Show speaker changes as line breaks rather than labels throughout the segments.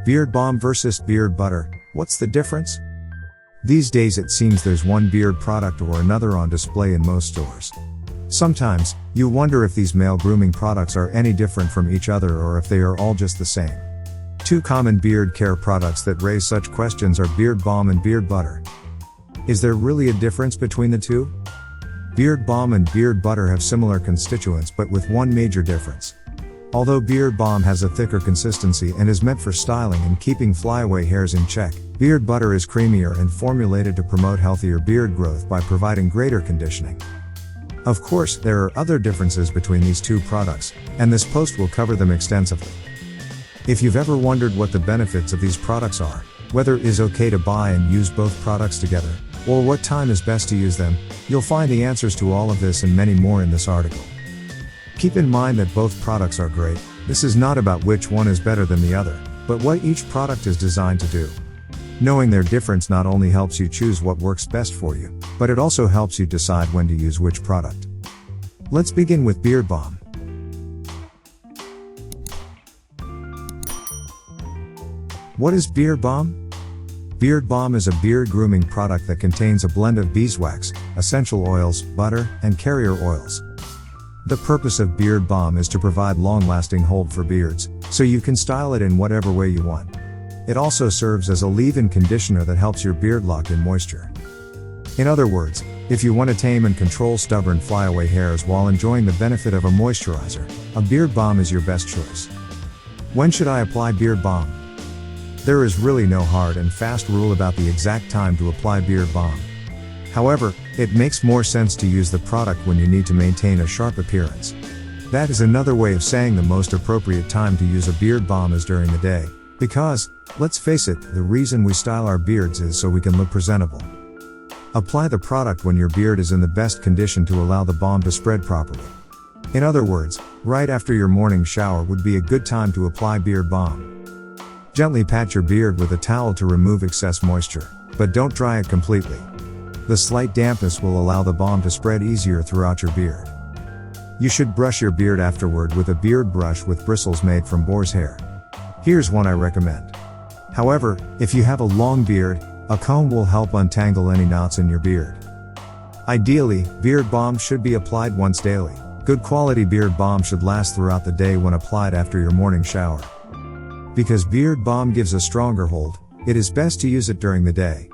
Beard balm versus beard butter, what's the difference? These days it seems there's one beard product or another on display in most stores. Sometimes, you wonder if these male grooming products are any different from each other or if they are all just the same. Two common beard care products that raise such questions are beard balm and beard butter. Is there really a difference between the two? Beard balm and beard butter have similar constituents but with one major difference. Although beard balm has a thicker consistency and is meant for styling and keeping flyaway hairs in check, beard butter is creamier and formulated to promote healthier beard growth by providing greater conditioning. Of course, there are other differences between these two products, and this post will cover them extensively. If you've ever wondered what the benefits of these products are, whether it is okay to buy and use both products together, or what time is best to use them, you'll find the answers to all of this and many more in this article. Keep in mind that both products are great. This is not about which one is better than the other, but what each product is designed to do. Knowing their difference not only helps you choose what works best for you, but it also helps you decide when to use which product. Let's begin with beard balm. What is beard balm? Beard balm is a beard grooming product that contains a blend of beeswax, essential oils, butter, and carrier oils. The purpose of beard balm is to provide long-lasting hold for beards, so you can style it in whatever way you want. It also serves as a leave-in conditioner that helps your beard lock in moisture. In other words, if you want to tame and control stubborn flyaway hairs while enjoying the benefit of a moisturizer, a beard balm is your best choice. When should I apply beard balm? There is really no hard and fast rule about the exact time to apply beard balm. However, it makes more sense to use the product when you need to maintain a sharp appearance. That is another way of saying the most appropriate time to use a beard balm is during the day, because, let's face it, the reason we style our beards is so we can look presentable. Apply the product when your beard is in the best condition to allow the balm to spread properly. In other words, right after your morning shower would be a good time to apply beard balm. Gently pat your beard with a towel to remove excess moisture, but don't dry it completely. The slight dampness will allow the balm to spread easier throughout your beard. You should brush your beard afterward with a beard brush with bristles made from boar's hair. Here's one I recommend. However, if you have a long beard, a comb will help untangle any knots in your beard. Ideally, beard balm should be applied once daily. Good quality beard balm should last throughout the day when applied after your morning shower. Because beard balm gives a stronger hold, it is best to use it during the day.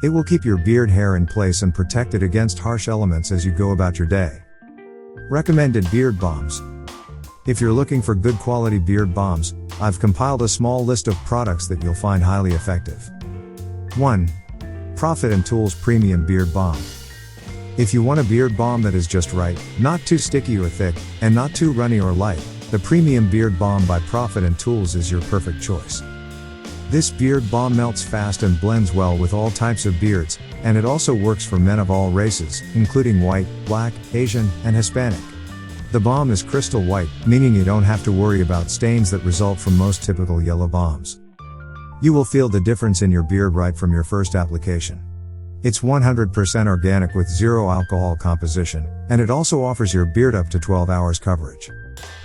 It will keep your beard hair in place and protect it against harsh elements as you go about your day. Recommended beard balms. If you're looking for good quality beard balms, I've compiled a small list of products that you'll find highly effective. 1. Profit & Tools Premium Beard Balm. If you want a beard balm that is just right, not too sticky or thick, and not too runny or light, the Premium Beard Balm by Profit & Tools is your perfect choice. This beard balm melts fast and blends well with all types of beards, and it also works for men of all races, including white, black, Asian, and Hispanic. The balm is crystal white, meaning you don't have to worry about stains that result from most typical yellow balms. You will feel the difference in your beard right from your first application. It's 100% organic with zero alcohol composition, and it also offers your beard up to 12 hours coverage.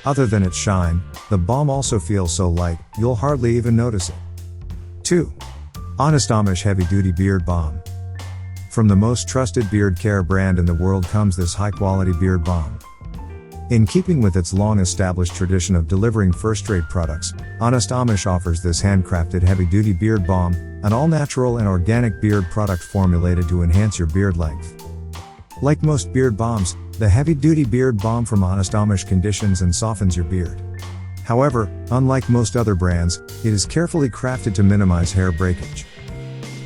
Other than its shine, the balm also feels so light, you'll hardly even notice it. 2. Honest Amish Heavy Duty Beard Balm. From the most trusted beard care brand in the world comes this high-quality beard balm. In keeping with its long-established tradition of delivering first-rate products, Honest Amish offers this handcrafted heavy-duty beard balm, an all-natural and organic beard product formulated to enhance your beard length. Like most beard balms, the heavy-duty beard balm from Honest Amish conditions and softens your beard. However, unlike most other brands, it is carefully crafted to minimize hair breakage.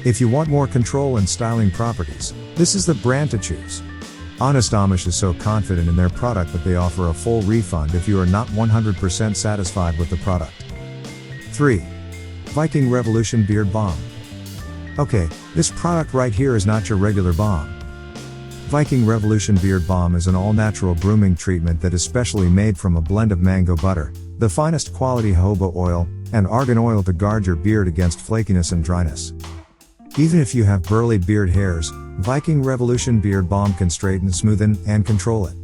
If you want more control and styling properties, this is the brand to choose. Honest Amish is so confident in their product that they offer a full refund if you are not 100% satisfied with the product. 3. Viking Revolution Beard Balm. Okay, this product right here is not your regular balm. Viking Revolution Beard Balm is an all-natural grooming treatment that is specially made from a blend of mango butter, the finest quality jojoba oil, and argan oil to guard your beard against flakiness and dryness. Even if you have burly beard hairs, Viking Revolution Beard Balm can straighten, smoothen, and control it.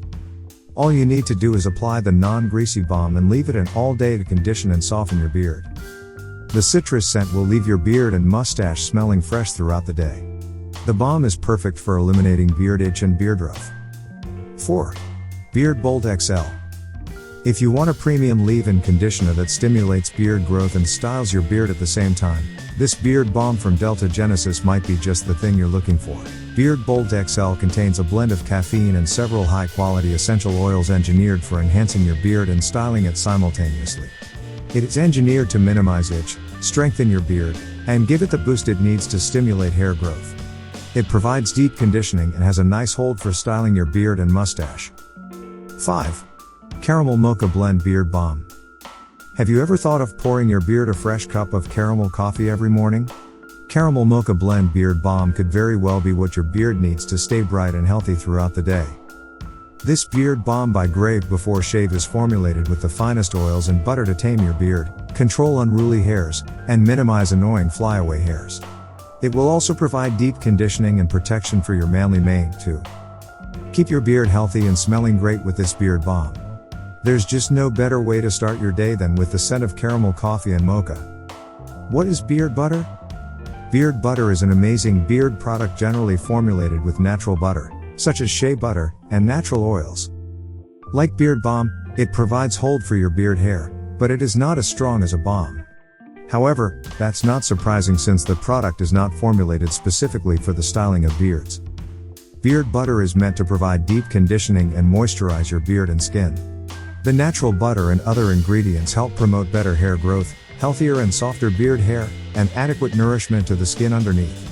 All you need to do is apply the non-greasy balm and leave it in all day to condition and soften your beard. The citrus scent will leave your beard and mustache smelling fresh throughout the day. The balm is perfect for eliminating beard itch and beard rough. 4. Beard Bolt XL. If you want a premium leave-in conditioner that stimulates beard growth and styles your beard at the same time, this beard balm from Delta Genesis might be just the thing you're looking for. Beard Bolt XL contains a blend of caffeine and several high-quality essential oils engineered for enhancing your beard and styling it simultaneously. It is engineered to minimize itch, strengthen your beard, and give it the boost it needs to stimulate hair growth. It provides deep conditioning and has a nice hold for styling your beard and mustache. 5. Caramel Mocha Blend Beard Balm. Have you ever thought of pouring your beard a fresh cup of caramel coffee every morning? Caramel Mocha Blend Beard Balm could very well be what your beard needs to stay bright and healthy throughout the day. This beard balm by Grave Before Shave is formulated with the finest oils and butter to tame your beard, control unruly hairs, and minimize annoying flyaway hairs. It will also provide deep conditioning and protection for your manly mane, too. Keep your beard healthy and smelling great with this beard balm. There's just no better way to start your day than with the scent of caramel coffee and mocha. What is beard butter? Beard butter is an amazing beard product generally formulated with natural butter, such as shea butter, and natural oils. Like beard balm, it provides hold for your beard hair, but it is not as strong as a balm. However, that's not surprising since the product is not formulated specifically for the styling of beards. Beard butter is meant to provide deep conditioning and moisturize your beard and skin. The natural butter and other ingredients help promote better hair growth, healthier and softer beard hair, and adequate nourishment to the skin underneath.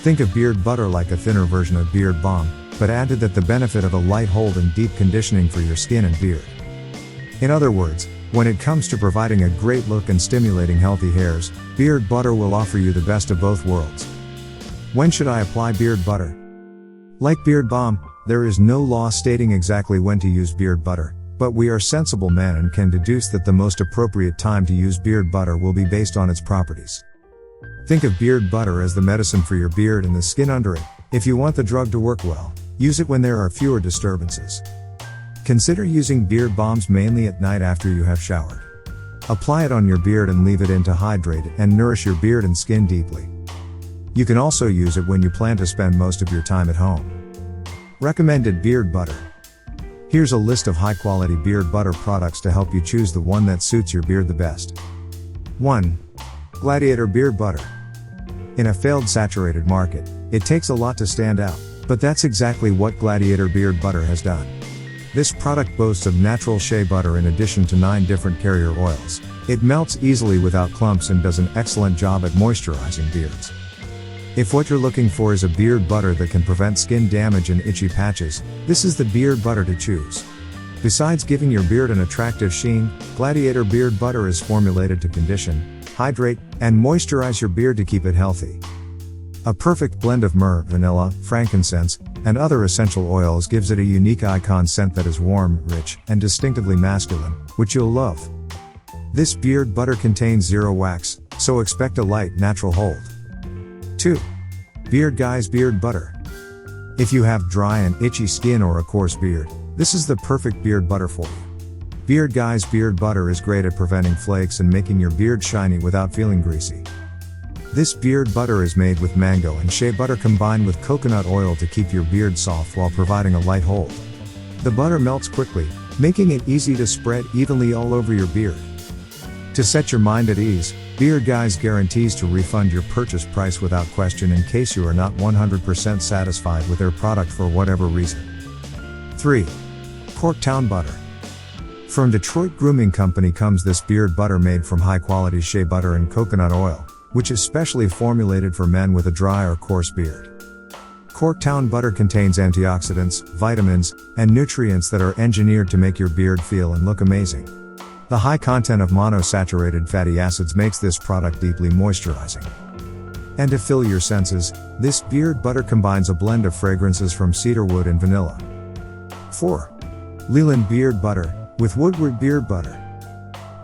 Think of beard butter like a thinner version of beard balm, but added that the benefit of a light hold and deep conditioning for your skin and beard. In other words, when it comes to providing a great look and stimulating healthy hairs, beard butter will offer you the best of both worlds. When should I apply beard butter? Like beard balm, there is no law stating exactly when to use beard butter, but we are sensible men and can deduce that the most appropriate time to use beard butter will be based on its properties. Think of beard butter as the medicine for your beard and the skin under it. If you want the drug to work well, use it when there are fewer disturbances. Consider using beard balms mainly at night after you have showered. Apply it on your beard and leave it in to hydrate and nourish your beard and skin deeply. You can also use it when you plan to spend most of your time at home. Recommended beard butter. Here's a list of high-quality beard butter products to help you choose the one that suits your beard the best. 1. Gladiator Beard Butter. In a failed saturated market, it takes a lot to stand out, but that's exactly what Gladiator Beard Butter has done. This product boasts of natural shea butter in addition to 9 different carrier oils. It melts easily without clumps and does an excellent job at moisturizing beards. If what you're looking for is a beard butter that can prevent skin damage and itchy patches, this is the beard butter to choose. Besides giving your beard an attractive sheen, Gladiator Beard Butter is formulated to condition, hydrate, and moisturize your beard to keep it healthy. A perfect blend of myrrh, vanilla, frankincense, and other essential oils gives it a unique icon scent that is warm, rich, and distinctively masculine, which you'll love. This beard butter contains zero wax, so expect a light, natural hold. 2. Guyz Beard Butter. If you have dry and itchy skin or a coarse beard, this is the perfect beard butter for you. Guyz Beard Butter is great at preventing flakes and making your beard shiny without feeling greasy. This beard butter is made with mango and shea butter combined with coconut oil to keep your beard soft while providing a light hold. The butter melts quickly, making it easy to spread evenly all over your beard. To set your mind at ease, Guyz guarantees to refund your purchase price without question in case you are not 100% satisfied with their product for whatever reason. 3. Corktown Butter. From Detroit Grooming Company comes this beard butter made from high-quality shea butter and coconut oil, which is specially formulated for men with a dry or coarse beard. Corktown Butter contains antioxidants, vitamins, and nutrients that are engineered to make your beard feel and look amazing. The high content of monosaturated fatty acids makes this product deeply moisturizing. And to fill your senses, this beard butter combines a blend of fragrances from cedarwood and vanilla. 4. Leland Beard Butter, with Woodward Beard Butter.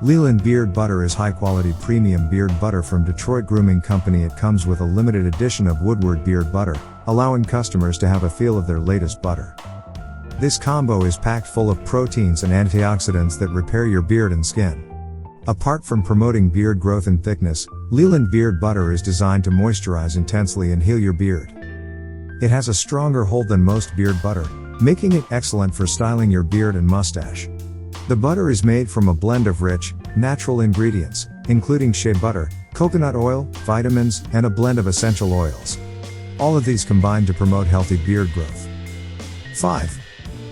Leland Beard Butter is high-quality premium beard butter from Detroit Grooming Company. It comes with a limited edition of Woodward Beard Butter, allowing customers to have a feel of their latest butter. This combo is packed full of proteins and antioxidants that repair your beard and skin. Apart from promoting beard growth and thickness, Leland Beard Butter is designed to moisturize intensely and heal your beard. It has a stronger hold than most beard butter, making it excellent for styling your beard and mustache. The butter is made from a blend of rich, natural ingredients, including shea butter, coconut oil, vitamins, and a blend of essential oils. All of these combine to promote healthy beard growth. 5.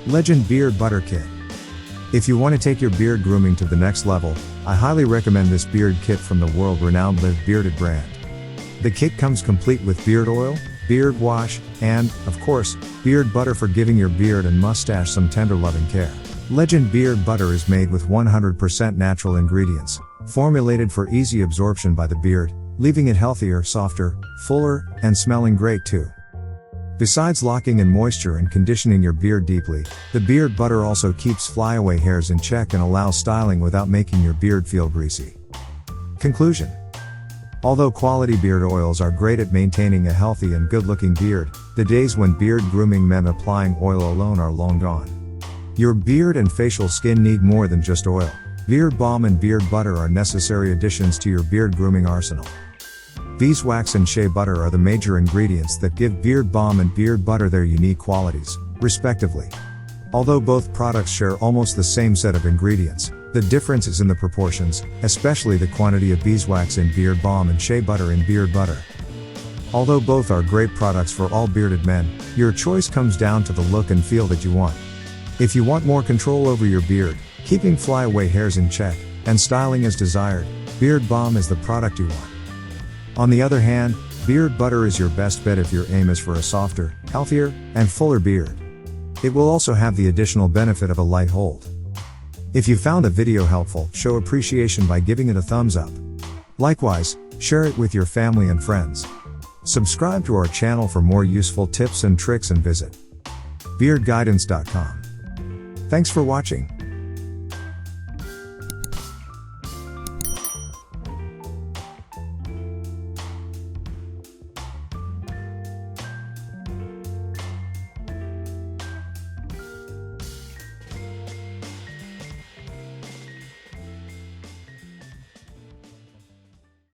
Legend Beard Butter Kit. If you want to take your beard grooming to the next level, I highly recommend this beard kit from the world-renowned Live Bearded brand. The kit comes complete with beard oil, beard wash, and, of course, beard butter for giving your beard and mustache some tender loving care. Legend Beard Butter is made with 100% natural ingredients, formulated for easy absorption by the beard, leaving it healthier, softer, fuller, and smelling great too. Besides locking in moisture and conditioning your beard deeply, the beard butter also keeps flyaway hairs in check and allows styling without making your beard feel greasy. Conclusion. Although quality beard oils are great at maintaining a healthy and good-looking beard, the days when beard grooming meant applying oil alone are long gone. Your beard and facial skin need more than just oil. Beard balm and beard butter are necessary additions to your beard grooming arsenal. Beeswax and shea butter are the major ingredients that give beard balm and beard butter their unique qualities, respectively. Although both products share almost the same set of ingredients, the difference is in the proportions, especially the quantity of beeswax in beard balm and shea butter in beard butter. Although both are great products for all bearded men, your choice comes down to the look and feel that you want. If you want more control over your beard, keeping flyaway hairs in check, and styling as desired, beard balm is the product you want. On the other hand, beard butter is your best bet if your aim is for a softer, healthier, and fuller beard. It will also have the additional benefit of a light hold. If you found the video helpful, show appreciation by giving it a thumbs up. Likewise, share it with your family and friends. Subscribe to our channel for more useful tips and tricks and visit beardguidance.com. Thanks for watching.